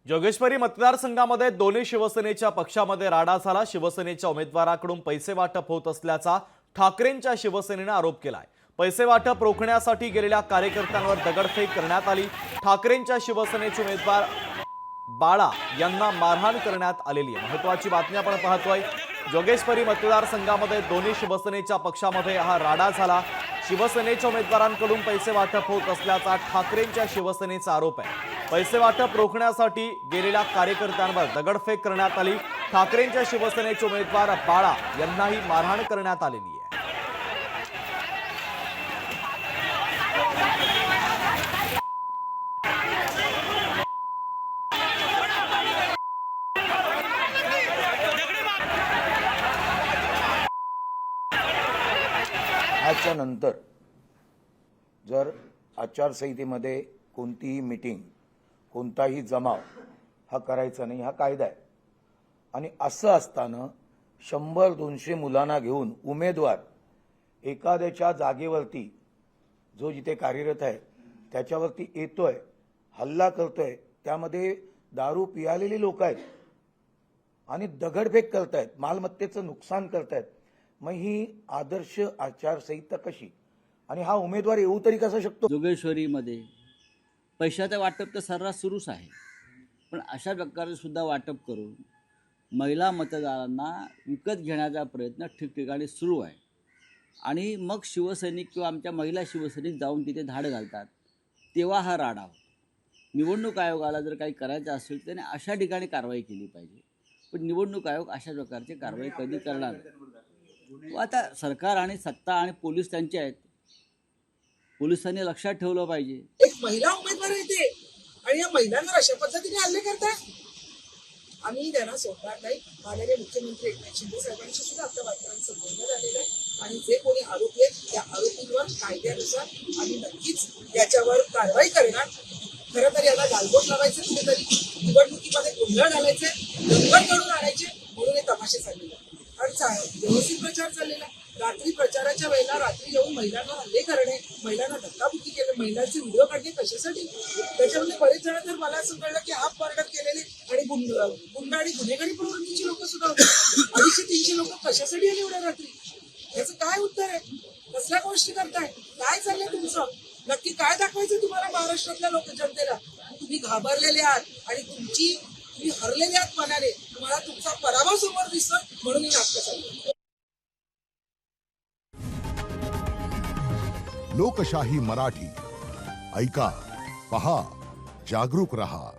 जोगेश्वरी मतदारसंघामध्ये दोन्ही शिवसेनेच्या पक्षामध्ये राडा झाला। शिवसेनेच्या उमेदवाराकडून पैसे वाटप होत असल्याचा ठाकरेंच्या शिवसेनेने आरोप केलाय। पैसे वाटप रोखण्यासाठी गेलेल्या कार्यकर्त्यांवर दगडफेक करण्यात आली। ठाकरेंच्या शिवसेनेचे उमेदवार बाळा यांना मारहाण करण्यात आलेली आहे। महत्त्वाची बातमी आपण पाहतोय। जोगेश्वरी मतदारसंघामध्ये दोन्ही शिवसेनेच्या पक्षामध्ये हा राडा झाला। शिवसेनेच्या उमेदवारांकडून पैसे वाटप होत असल्याचा ठाकरेंच्या शिवसेनेचा आरोप आहे। पैसे वाटप रोखण्यासाठी गेलेल्या कार्यकर्त्यांवर दगडफेक करण्यात आली। ठाकरेंच्या शिवसेनेचे उमेदवार बाळा यांनाही मारहाण करण्यात आलेली आहे। आजच्या नंतर जर आचारसंहितेमध्ये कोणतीही मीटिंग कोणताही जमाव हा करायचा नाही, हा कायदा आहे। आणि असं असताना 100-200 मुलांना घेऊन उमेदवार एखाद्याच्या जागेवरती जो जिथे कार्यरत आहे त्याच्यावरती येतोय, हल्ला करतोय, त्यामध्ये दारू पियालेली लोक आहेत आणि दगडफेक करतायत, मालमत्तेचं नुकसान करतायत। मग ही आदर्श आचारसंहिता कशी आणि हा उमेदवार येऊ तरी कसा शकतो? जोगेश्वरीमध्ये पैशाचं वाटप तर सर्रास सुरूच आहे, पण अशा प्रकारे सुद्धा वाटप करून महिला मतदारांना विकत घेण्याचा प्रयत्न ठिकठिकाणी सुरू आहे। आणि मग शिवसैनिक किंवा आमच्या महिला शिवसैनिक जाऊन तिथे धाड घालतात, तेव्हा हा राडा होतो। निवडणूक आयोगाला जर काही करायचं असेल तर त्याने अशा ठिकाणी कारवाई केली पाहिजे, पण निवडणूक आयोग अशा प्रकारची कारवाई कधी करणार नाही। आता सरकार आणि सत्ता आणि पोलीस त्यांचे आहेत, पोलिसांनी लक्षात ठेवलं पाहिजे। एक महिला उमेदवार येते आणि या महिलांवर अशा पद्धतीने हल्ले करतात, आम्ही त्यांना सोडणार नाही। माननीय मुख्यमंत्री एकनाथ शिंदे साहेबांशी सुद्धा आपल्या बातम्यांचं बोलणं झालेलं आहे आणि जे कोणी आरोपी आहेत त्या आरोपींवर कायद्यानुसार आम्ही नक्कीच याच्यावर कारवाई करणार। खरं तर याला गालबोट लावायचं कुठेतरी, निवडणुकीमध्ये गोंधळ घालायचे, दंगल करून आणायचे म्हणून हे तमाशे चाललेले आणि व्यवस्थित प्रचार चाललेला। रात्री प्रचाराच्या वेळेला रात्री येऊन महिलांवर हल्ले करणे, महिलांना धक्काबुक्की केले, महिलांचे व्हिडिओ काढणे कशासाठी? त्याच्यामध्ये बरेच जण तर मला असं कळलं की हाफ मर्डर केलेले आणि गुंड आणि गुन्हेगारी प्रवृत्तीची लोक सुद्धा होते। 250-300 लोक कशासाठी आले एवढ्या रात्री? याचं काय उत्तर आहे? कसल्या गोष्टी करताय? काय चाललंय तुमचं? नक्की काय दाखवायचं तुम्हाला महाराष्ट्रातल्या लोक जनतेला? तुम्ही घाबरलेले आहात आणि तुम्ही हरलेले आहात मनाने, तुम्हाला तुमचा पराभव समोर दिसतो म्हणून ही नाटकं चालली। लोकशाही मराठी ऐका, पहा, जागरूक रहा।